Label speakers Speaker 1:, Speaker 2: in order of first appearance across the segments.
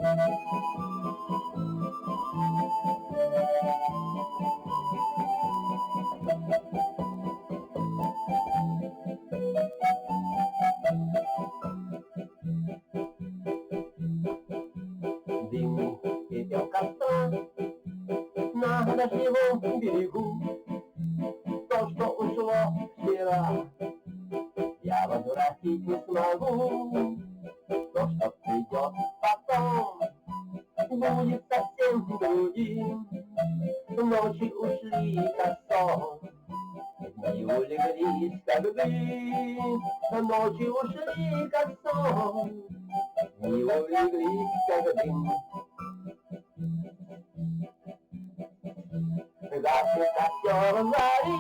Speaker 1: Дым и пепел костра на дождевом берегу. То, что ушло вчера, я возвратить не смогу. То, что придет потом, будет совсем другим. Ночи ушли, как сон, дни улеглись, как дым. Ночи ушли, как сон, дни улеглись, как дым. Гаснет костер зари,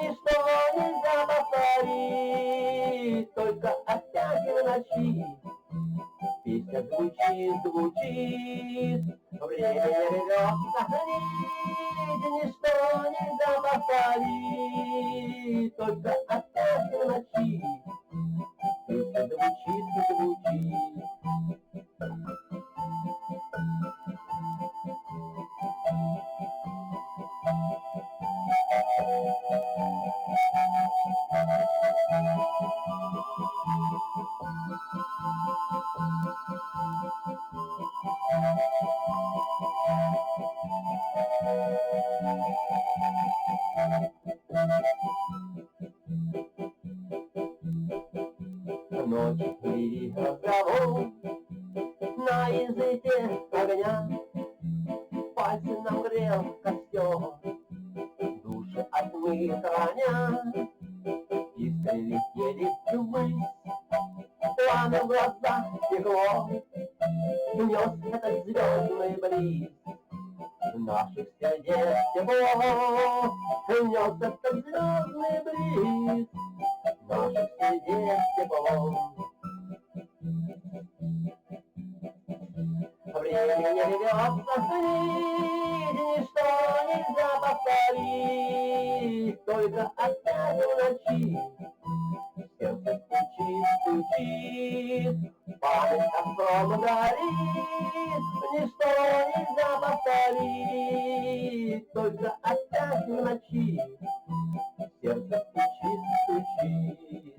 Speaker 1: ничто нельзя повторить, только опять в ночи песня звучит, звучит. Время не рвет сохранить, ничто нельзя повторить, только опять в ночи песня звучит, звучит. Ночь и разговор на языке огня, пальцы нам грел костер, души от тьмы храня. Искры летели ввысь, пламя в глазах текло, нес этот звездный бриз наших сердец тепло. Нес этот звездный бриз наших сердец тепло. Время не рвется вниз, ничто нельзя повторить, только опять в ночи сердце стучит, стучит. Память костром горит, ничто нельзя повторить, только опять в ночи сердце стучит, стучит.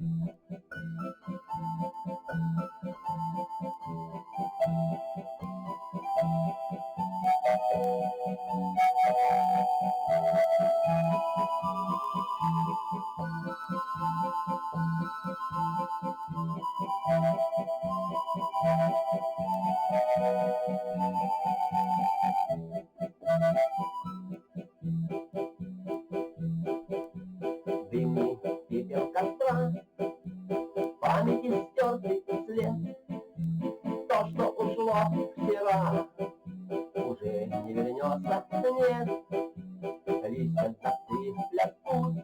Speaker 1: Дым пепел костра, памяти стертый след. То, что ушло вчера, уже не вернется, нет. Листья засыплят путь,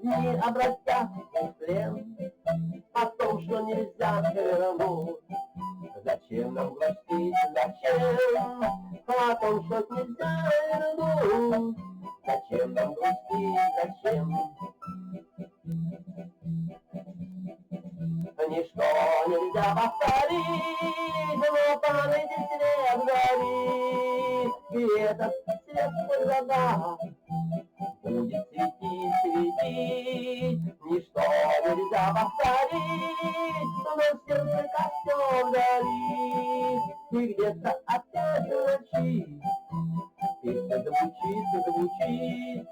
Speaker 1: дни обратят вслед о том, что нельзя вернуть. Зачем нам грустить, зачем о том, что нельзя вернуть? Зачем нам грустить, зачем? Ничто нельзя повторить, но памяти свет горит, и этот свет хоть года будет светить, светить. Ничто нельзя повторить, но в сердце костер горит, и где-то опять в ночи песня звучит, звучит.